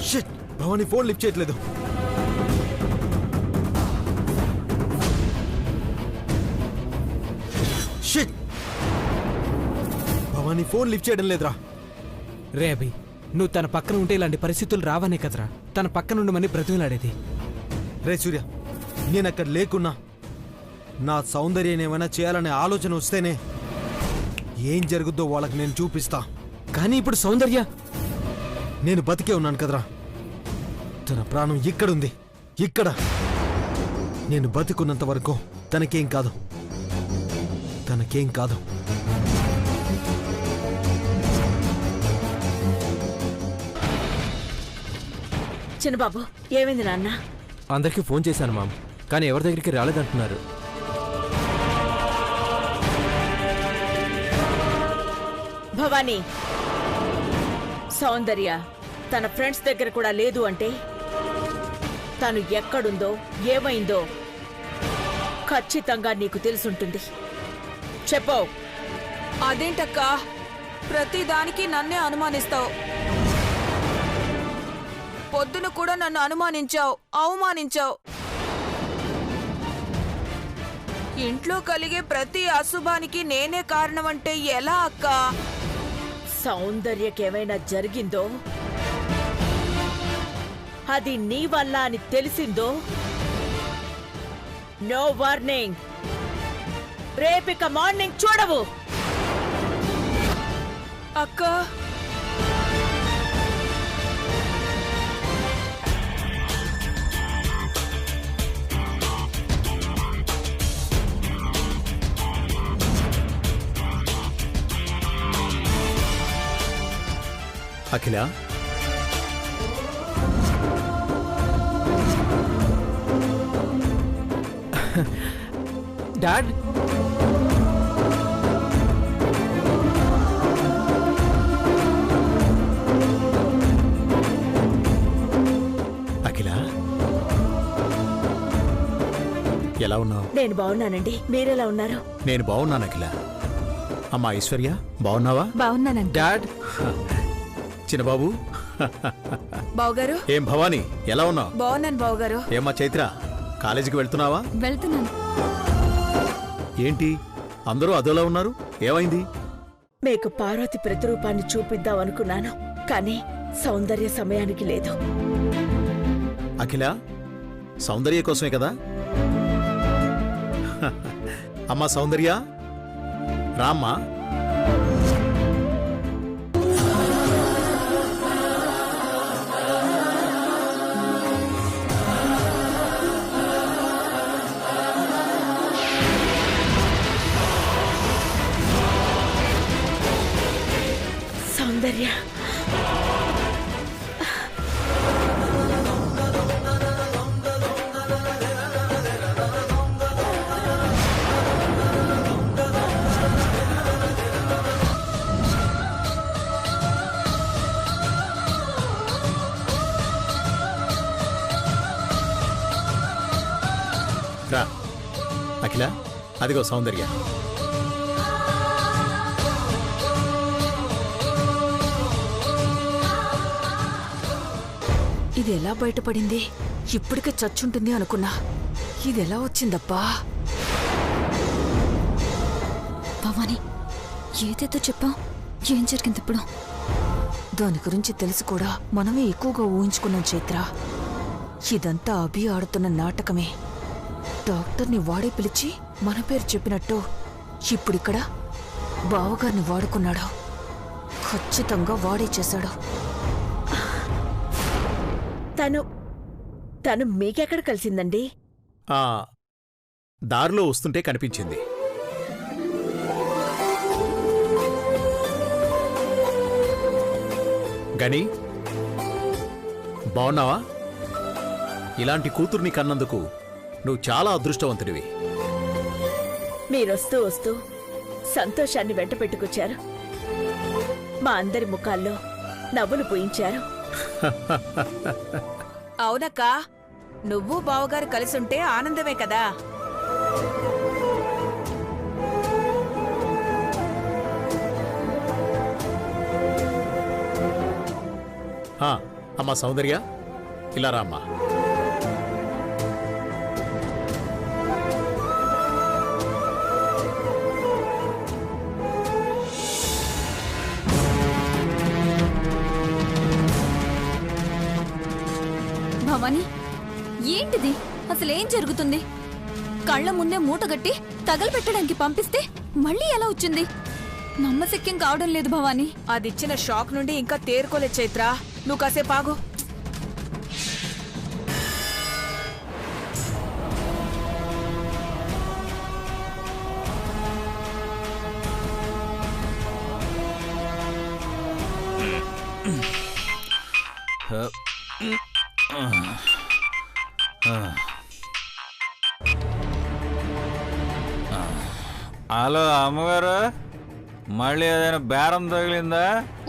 Shit, Bhavani phone lift చేయట్లేదు. Shit, Bhavani phone lift చేయడం లేదురా. రే అభి, నువ్వు తన పక్కన ఉంటే ఇలాంటి పరిస్థితులు రావనే కదరా తన పక్కన ఉండమని బ్రతిమలాడేది. రే సూర్య, నేనక్కడ లేకున్నా నా సౌందర్యం ఏమైనా చేయాలనే ఆలోచన వస్తేనే ఏం జరుగుద్దో వాళ్ళకి నేను చూపిస్తా. కానీ ఇప్పుడు సౌందర్య, నేను బతికే ఉన్నాను కదరా. తన ప్రాణం ఇక్కడుంది, ఇక్కడ. నేను బతికున్నంత వరకు తనకేం కాదు, తనకేం కాదు. చిన్నబాబు, ఏమైంది నాన్న? అందరికీ ఫోన్ చేశాను మామ్, కానీ ఎవరి దగ్గరికి రాలేదంటున్నారు. భవానీ, సౌందర్య తన ఫ్రెండ్స్ దగ్గర కూడా లేదు అంటే తను ఎక్కడుందో ఏమైందో ఖచ్చితంగా నీకు తెలుసుంటుంది. చెప్పు. అదేంటక్కా, ప్రతిదానికి నన్నే అనుమానిస్తావు. పొద్దున కూడా నన్ను అనుమానించావు, అవమానించావు. ఇంట్లో కలిగే ప్రతి అశుభానికి నేనే కారణమంటే ఎలా అక్కా? సౌందర్యకేమైనా జరిగిందో, అది నీ వల్ల అని తెలిసిందో, నో వార్నింగ్, రేపిక మార్నింగ్ చూడవు. అక్కా, అఖిల, డాడ్, అఖిల ఎలా ఉన్నావు? నేను బాగున్నానండి, మీరెలా ఉన్నారు? నేను బాగున్నాను అఖిల. అమ్మా ఐశ్వర్య, బాగున్నావా? బాగున్నానండి. డాడ్, చిన్నబాబు, బావుగారు. ఏం భవానీ, ఎలా ఉన్నావు? బాగున్నాను బావుగారు. ఏమ్మా చైత్ర, కాలేజీకి వెళ్తున్నావా? వెళ్తున్నాను. ఏంటి అందరూ అదోలా ఉన్నారు, ఏమైంది? మీకు పార్వతి ప్రతిరూపాన్ని చూపిద్దాం అనుకున్నాను, కానీ సౌందర్య సమయానికి లేదు. అఖిల, సౌందర్య కోసమే కదా? అమ్మా సౌందర్య, రామ్మా. సౌందర్య, రా అఖిల, అదిగో సౌందర్య. ఇది ఎలా బయటపడింది? ఇప్పటికే చచ్చుంటుంది అనుకున్నా, ఇది ఎలా వచ్చిందబ్బా? భవానీ, ఏదేదో చెప్పా, ఏం జరిగింది ఇప్పుడు? దాని గురించి తెలిసి కూడా మనమే ఎక్కువగా ఊహించుకున్నాం చైత్ర. ఇదంతా అభి ఆడుతున్న నాటకమే. డాక్టర్ని వాడే పిలిచి మన పేరు చెప్పినట్టు ఇప్పుడిక్కడ బావగారిని వాడుకున్నాడు. ఖచ్చితంగా వాడే చేశాడు. తను మీకెక్కడ కలిసిందండి? దారిలో వస్తుంటే కనిపించింది. గని, బావున్నావా? ఇలాంటి కూతుర్ని కన్నందుకు నువ్వు చాలా అదృష్టవంతుడివి. మీరొస్తూ వస్తూ సంతోషాన్ని వెంట పెట్టుకొచ్చారు. మా అందరి ముఖాల్లో నవ్వులు పూయించారు. అవునక్కా, నువ్వు బావగారు కలిసుంటే ఆనందమే కదా. అమ్మా సౌందర్య, ఇలా రామ్మా. భవానీ, ఏంటిది? అసలేం జరుగుతుంది? కళ్ళ ముందే మూటగట్టి తగలబెట్టడానికి పంపిస్తే మళ్ళీ ఎలా వచ్చింది? నమ్మశక్యం కావడం లేదు భవానీ. అదిచ్చిన షాక్ నుండి ఇంకా తేరుకోలేదు చైత్ర. నువ్వు కాసేపు ఆగు. హలో అమ్మగారు, మళ్ళీ ఏదైనా బేరం తగిలిందా?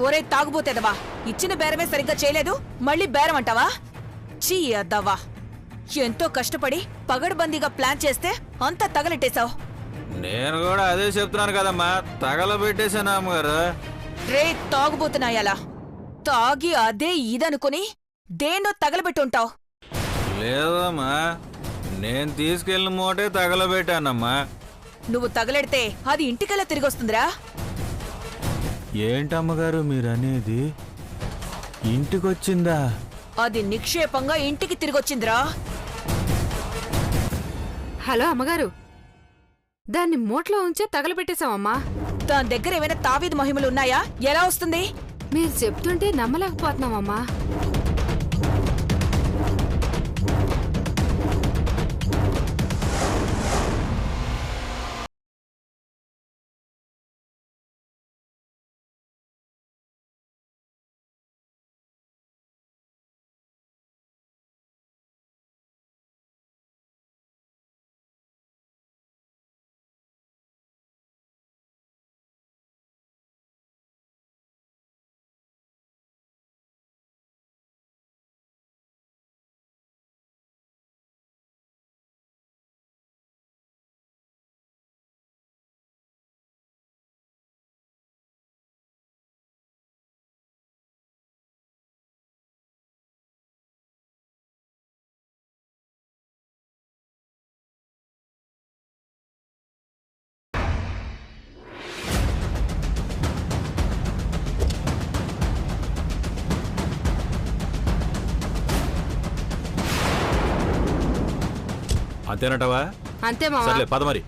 ఒరే తాగుబోతేదవా, ఇచ్చిన బేరమే సరిగ్గా చేయలేదు, మళ్ళీ బేరం అంటావా? చీ అద్దవా, ఎంతో కష్టపడి పగడ్బందీగా ప్లాన్ చేస్తే అంతా తగలెట్టేశావు. నేను కూడా అదే చెప్తున్నాను కదమ్మా, తగలబెట్టేశాను అమ్మగారు. రే తాగుబోతున్నాయలా, తాగి అదే ఇదనుకుని దేన్నో తగలబెట్టుంటావు. లేదమ్మా, నేను తీసుకెళ్ళిన మూటే తగలబెట్టానమ్మా. నువ్వు తగలెడితే అది ఇంటికెలా తిరిగొస్తుందిరా? ఏంటమ్మగారు మీరనేది? ఇంటికొచ్చిందా? అది నిక్షేపంగా ఇంటికి తిరిగొచ్చిందిరా. హలో అమ్మగారు, దాన్ని మూట్లో ఉంచే తగలబెట్టేశావమ్మా. దాని దగ్గర ఏమైనా తావీదు మహిమలు ఉన్నాయా? ఎలా వస్తుంది? మీరు చెప్తుంటే నమ్మలేకపోతున్నామమ్మా. అంతేనటవా? అంతే మావా. సర్లే పద మరి.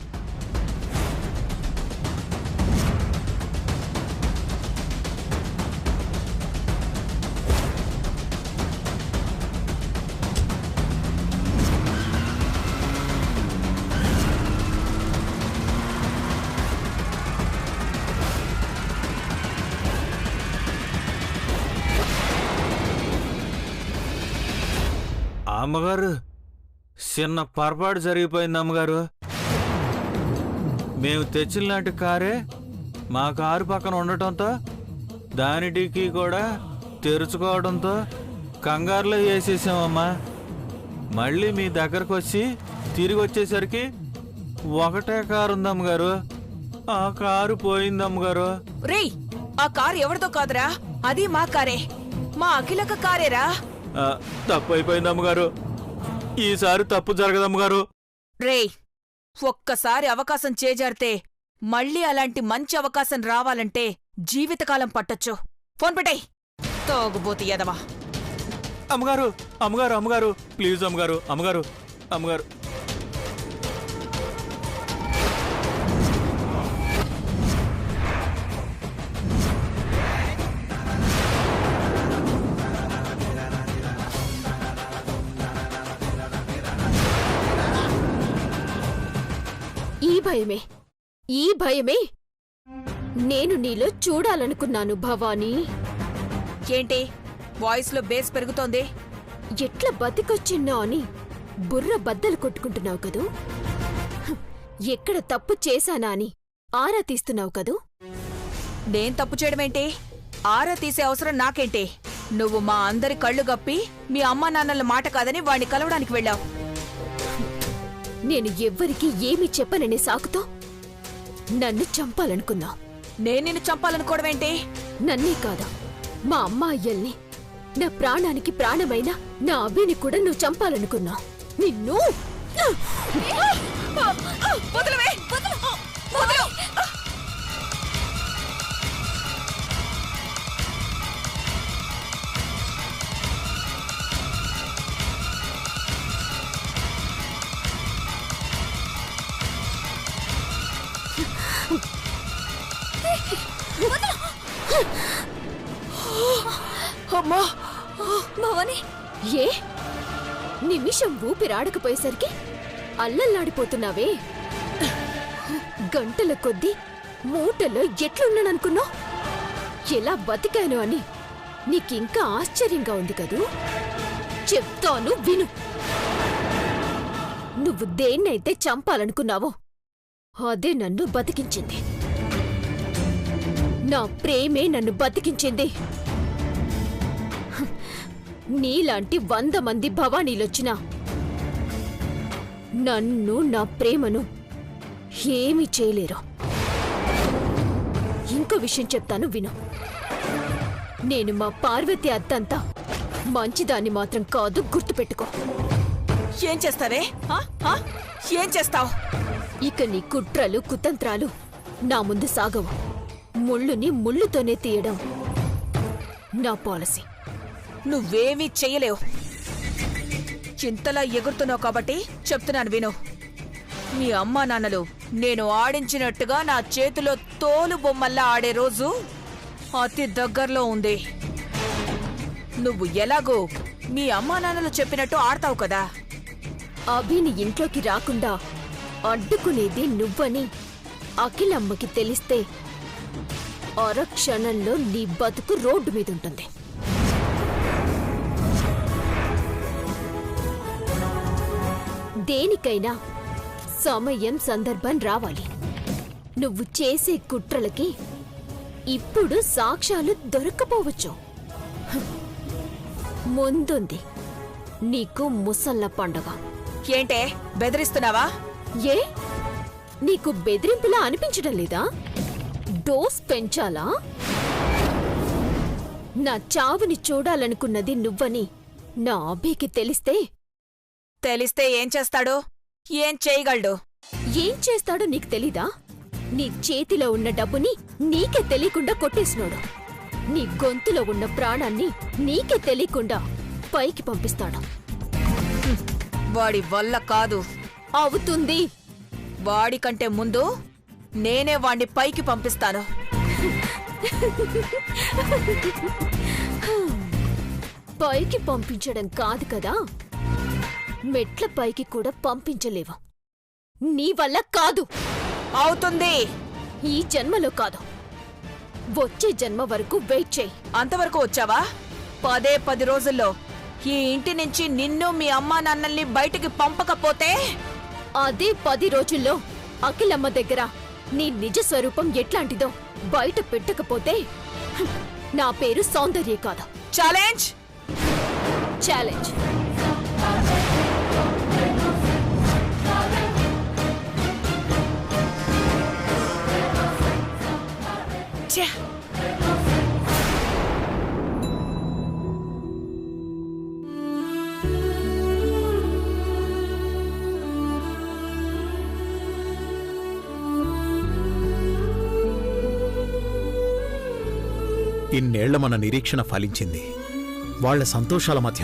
అమ్మగారు, చిన్న పొరపాటు జరిగిపోయింది అమ్మగారు. మేము తెచ్చిన లాంటి కారే మా కారు పక్కన ఉండటంతో దాని డిక్కీ కూడా తెరుచుకోవడంతో కంగారులో వేసేసామమ్మా. మళ్ళీ మీ దగ్గరకు వచ్చి తిరిగి వచ్చేసరికి ఒకటే కారు ఉందమ్మగారు. ఆ కారు పోయిందమ్మగారు. రేయ్, ఆ కారు ఎవరితో కాదురా, అది మా కారే, మా అఖిలక కారేరా. తప్పు అయిపోయింది అమ్మగారు, ఈసారి తప్పు జరగదమ్మగారు. రేయ్, ఒక్కసారి అవకాశం చేజారితే మళ్ళీ అలాంటి మంచి అవకాశం రావాలంటే జీవితకాలం పట్టొచ్చు. ఫోన్ పెట్టేయ్, తాగుబోతు ఎదవా. అమ్మగారు అమ్మగారు అమ్మగారు ప్లీజ్ అమ్మగారు అమ్మగారు అమ్మగారు. ఈ భయమే నేను నీలో చూడాలనుకున్నాను భవానీ. ఏంటి వాయిస్ లో బేస్ పెరుగుతోంది? ఎట్లా బతికొచ్చిన్నా అని బుర్ర బద్దలు కొట్టుకుంటున్నావు కదూ. ఎక్కడ తప్పు చేశానా అని ఆరా తీస్తున్నావు కదూ. నేను తప్పు చేయడమేంటి? ఆరా తీసే అవసరం నాకేంటి? నువ్వు మా అందరి కళ్ళు గప్పి మీ అమ్మా నాన్నల మాట కాదని వాణ్ణి కలవడానికి వెళ్ళావు. నేను ఎవ్వరికీ ఏమీ చెప్పననే సాకుతో నన్ను చంపాలనుకున్నావు. నేను నిన్ను చంపాలనుకోవడమేంటి? నన్నే కాదా, మా అమ్మ అయ్యల్ని నా ప్రాణానికి ప్రాణమైన నా అభిని కూడా నువ్వు చంపాలనుకున్నావు. నిన్ను వదలవే! వదలు! అమ్మా భవాని, ఏ నిమిషం ఊపిరాడకపోయేసరికి అల్లల్లాడిపోతున్నావే. గంటల కొద్దీ మూటలో ఎట్లున్నాననుకున్నావు? ఎలా బతికాను అని నీకింకా ఆశ్చర్యంగా ఉంది కదూ? చెప్తాను విను. నువ్వు దేన్నైతే చంపాలనుకున్నావో అదే నన్ను బతికించింది. నా ప్రేమే నన్ను బతికించింది. నీలాంటి 100 మంది భవానీలొచ్చినా నన్ను, నా ప్రేమను ఏమీ చేయలేరు. ఇంకో విషయం చెప్తాను విను. నేను మా పార్వతి అత్తంతా మంచిదాన్ని మాత్రం కాదు, గుర్తుపెట్టుకో. ఏం చేస్తావే? ఏం చేస్తావు? ఇక నీ కుట్రలు కుతంత్రాలు నా ముందు సాగవు. ముళ్ళుని ముళ్ళుతోనే తీయడం నా పాలసీ. నువ్వేమీ చెయ్యలేవు. చింతలా ఎగురుతున్నావు కాబట్టి చెప్తున్నాను విను. మీ అమ్మా నాన్నలు నేను ఆడించినట్టుగా నా చేతిలో తోలు బొమ్మల్లా ఆడే రోజు అతి దగ్గరలో ఉంది. నువ్వు ఎలాగో మీ అమ్మా నాన్నలు చెప్పినట్టు ఆడతావు కదా. అభిని ఇంట్లోకి రాకుండా అడ్డుకునేది నువ్వని అఖిలమ్మకి తెలిస్తే అరక్షణంలో నీ బతుకు రోడ్డు మీదుంటుంది. దేనికైనా సమయం సందర్భం రావాలి. నువ్వు చేసే కుట్రలకి ఇప్పుడు సాక్ష్యాలు దొరకపోవచ్చు. ముందుంది నీకు ముసళ్ళ పండగ. ఏంటే బెదిరిస్తున్నావా? ఏ నీకు బెదిరింపులా అనిపించడం లేదా? డోస్ పెంచాలా? నా చావుని చూడాలనుకున్నది నువ్వని నా అభికి తెలిస్తే ఏం చేస్తాడు? ఏం చేయగలడు? ఏం చేస్తాడో నీకు తెలీదా? నీ చేతిలో ఉన్న డబ్బుని నీకే తెలియకుండా కొట్టేసినాడు. నీ గొంతులో ఉన్న ప్రాణాన్ని నీకే తెలియకుండా పైకి పంపిస్తాడు. వాడి వల్ల కాదు. అవుతుంది. వాడికంటే ముందు నేనే వాణ్ణి పైకి పంపిస్తాను. పైకి పంపించడం కాదు కదా, మెట్ల పైకి కూడా పంపించలేవా? నీ వల్ల కాదు. అవుతుంది. ఈ జన్మలో కాదు, వచ్చే జన్మ వరకు వెయిట్ చేయి. అంతవరకు వచ్చావా? 10 రోజుల్లో ఈ ఇంటి నుంచి నిన్ను మీ అమ్మా నాన్నల్ని బయటికి పంపకపోతే అదే 10 రోజుల్లో అఖిలమ్మ దగ్గర నీ నిజ స్వరూపం ఎట్లాంటిదో బయట పెట్టకపోతే నా పేరు సౌందర్య కాదు. ఛాలెంజ్. ఛాలెంజ్. ఇన్నేళ్ల మన నిరీక్షణ ఫలించింది. వాళ్ల సంతోషాల మధ్య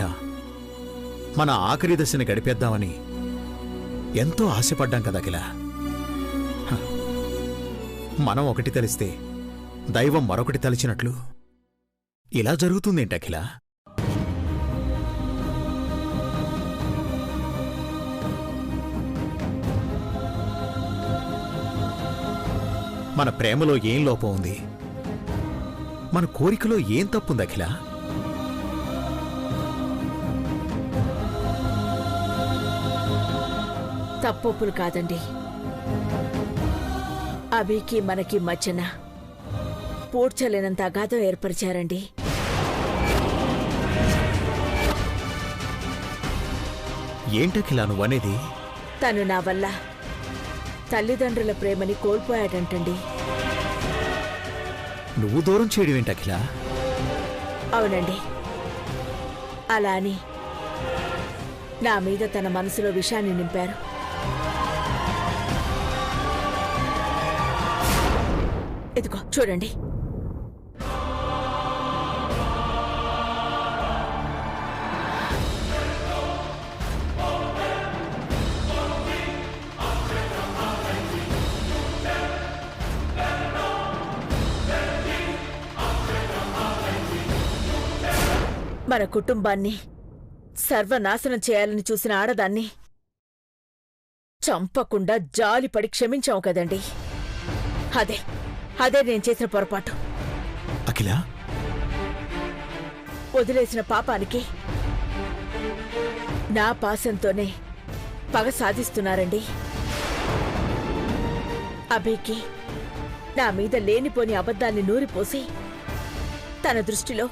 మన ఆఖరి దశని గడిపేద్దామని ఎంతో ఆశపడ్డాం కదా అఖిల. మనం ఒకటి తెలిస్తే దైవం మరొకటి తలిచినట్లు ఇలా జరుగుతుందేంటి అఖిల? మన ప్రేమలో ఏం లోపం ఉంది? మన కోరికలో ఏం తప్పుంది అఖిల? తప్పొప్పులు కాదండి, అభికి మనకి మధ్యన పూడ్చలేనంత అగాధం ఏర్పరిచారండి. ఏంటఖిల నువ్వనేది? తను నా వల్ల తల్లిదండ్రుల ప్రేమని కోల్పోయాడంటండి. నువ్వు దూరం చేయడం ఏంటఖిల? అవునండి, అలా అని నా మీద తన మనసులో విషాన్ని నింపారు. ఇదిగో చూడండి. మన కుటుంబాన్ని సర్వనాశనం చేయాలని చూసిన ఆడదాన్ని చంపకుండా జాలిపడి క్షమించాం కదండి. అదే నేను చేసిన పొరపాటు. అఖిల, వదిలేసిన పాపానికి నా పాశంతోనే పగ సాధిస్తున్నారండి. అభికి నా మీద లేనిపోని అబద్ధాన్ని నూరిపోసి తన దృష్టిలో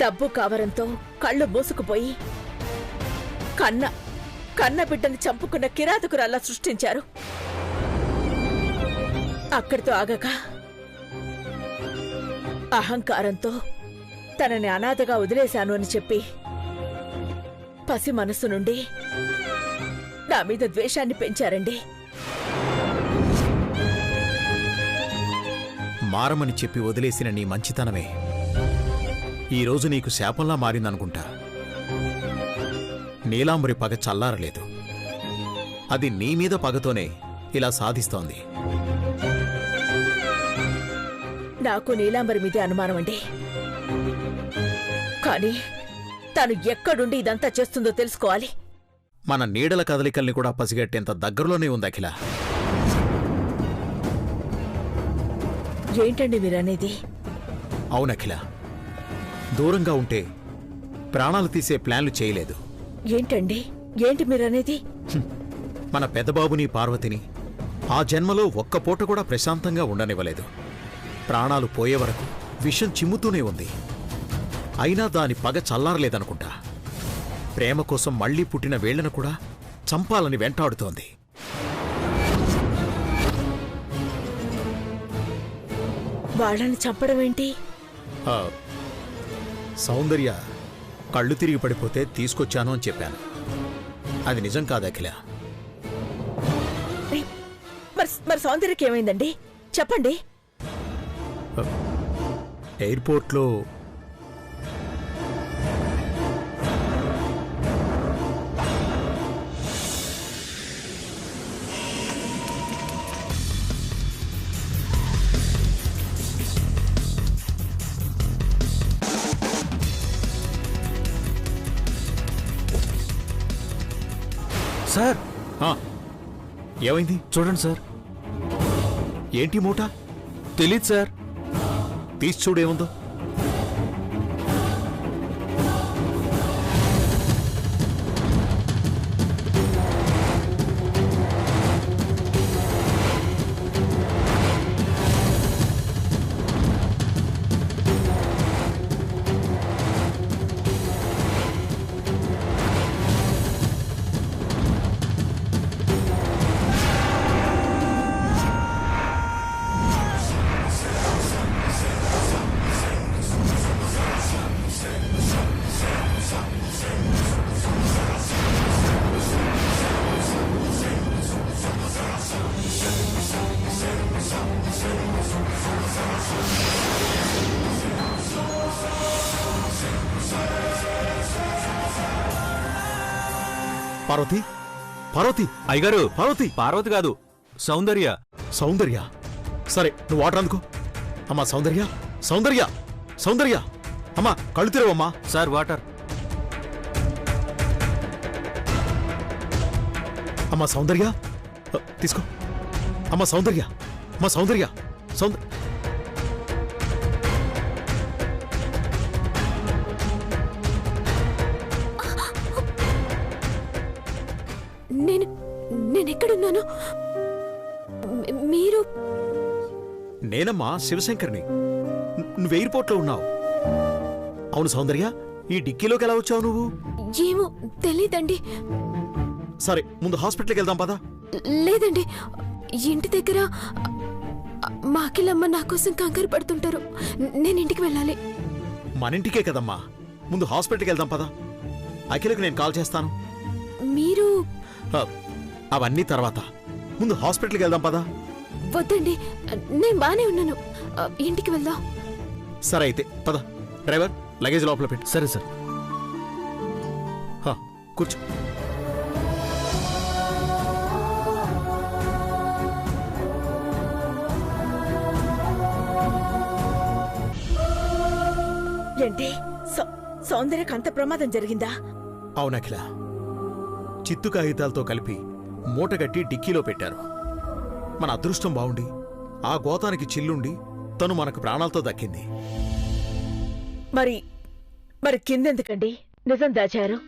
డబ్బు కావరంతో కళ్ళు మూసుకుపోయి కన్న బిడ్డని చంపుకున్న కిరాతకురాల్లా సృష్టించారు. అక్కడితో ఆగక అహంకారంతో తనని అనాథగా వదిలేశాను అని చెప్పి పసి మనస్సు నుండి నా మీద ద్వేషాన్ని పెంచారండి. మారమని చెప్పి వదిలేసిన నీ మంచితనమే ఈరోజు నీకు శాపంలా మారిందనుకుంటా. నీలాంబరి పగ చల్లారలేదు. అది నీ మీద పగతోనే ఇలా సాధిస్తోంది. నాకు నీలాంబరి మీదే అనుమానం అండి. కానీ తను ఎక్కడుండి ఇదంతా చేస్తుందో తెలుసుకోవాలి. మన నీడల కదలికల్ని కూడా పసిగట్టేంత దగ్గరలోనే ఉంది అఖిల. ఏంటండి మీరనేది? అవునఖిల, దూరంగా ఉంటే ప్రాణాలు తీసే ప్లాన్లు చేయలేదు. ఏంటి మీరనేది? మన పెద్దబాబుని పార్వతిని ఆ జన్మలో ఒక్క పూట కూడా ప్రశాంతంగా ఉండనివ్వలేదు. ప్రాణాలు పోయే వరకు విషం చిమ్ముతూనే ఉంది. అయినా దాని పగ చల్లారలేదనుకుంటా. ప్రేమ కోసం మళ్లీ పుట్టిన వేళ్లను కూడా చంపాలని వెంటాడుతోంది. వాళ్ళని చంపడం ఏంటి? సౌందర్య కళ్ళు తిరిగి పడిపోతే తీసుకొచ్చాను అని చెప్పాను. అది నిజం కాదు అఖిల. మరి సౌందర్యకి ఏమైందండి? చెప్పండి. ఎయిర్పోర్ట్లో సార్ ఏమైంది? చూడండి సార్. ఏంటి మూట? తెలీదు సార్. తీసి చూడేముందో. పార్వతి, పార్వతి, అయ్యగారు, పార్వతి. పార్వతి కాదు, సౌందర్య. సౌందర్య? సరే, నువ్వు వాటర్ అందుకో. అమ్మా సౌందర్య, సౌందర్య, సౌందర్య, అమ్మా కళ్ళు తెరవమ్మా. Sir water. అమ్మా సౌందర్య, తీసుకో. అమ్మా సౌందర్య, అమ్మా సౌందర్య, నేనెక్కడున్నాను? మీరు? నేనమ్మా శివశంకర్ని. నువ్వు ఎయిర్పోర్ట్లో ఉన్నావు. అవును సౌందర్య, ఈ డిక్కీలోకి ఎలా వచ్చావు నువ్వు? ఏమో తెలీదండి. సరే, ముందు హాస్పిటల్కి వెళ్దాం పదా. లేదండి, ఇంటి దగ్గర మా అఖిలమ్మ నా కోసం కంగారు పడుతుంటారు. నేను ఇంటికి వెళ్ళాలి. మన ఇంటికే కదమ్మా, ముందు హాస్పిటల్కి వెళ్దాం పద. అఖిలకు నేను కాల్ చేస్తాను. మీరు అవన్నీ తర్వాత ముందు హాస్పిటల్కి వెళ్దాం పద. వద్దండి, నేను బానే ఉన్నాను. ఇంటికి వెళ్దాం. సరే అయితే పద. డ్రైవర్ లగేజ్ లోపల పెట్టు. సరే సార్. కూర్చో. ఏంటి సౌందర్యకు అంత ప్రమాదం జరిగిందా? అవునఖిల, చిత్తు కాగితాలతో కలిపి మూటగట్టి డిక్కీలో పెట్టారు. మన అదృష్టం బావుండి ఆ గోతానికి చిల్లుండి తను మనకు ప్రాణాలతో దక్కింది. మరి కిందెందుకండి నిజం దాచారు?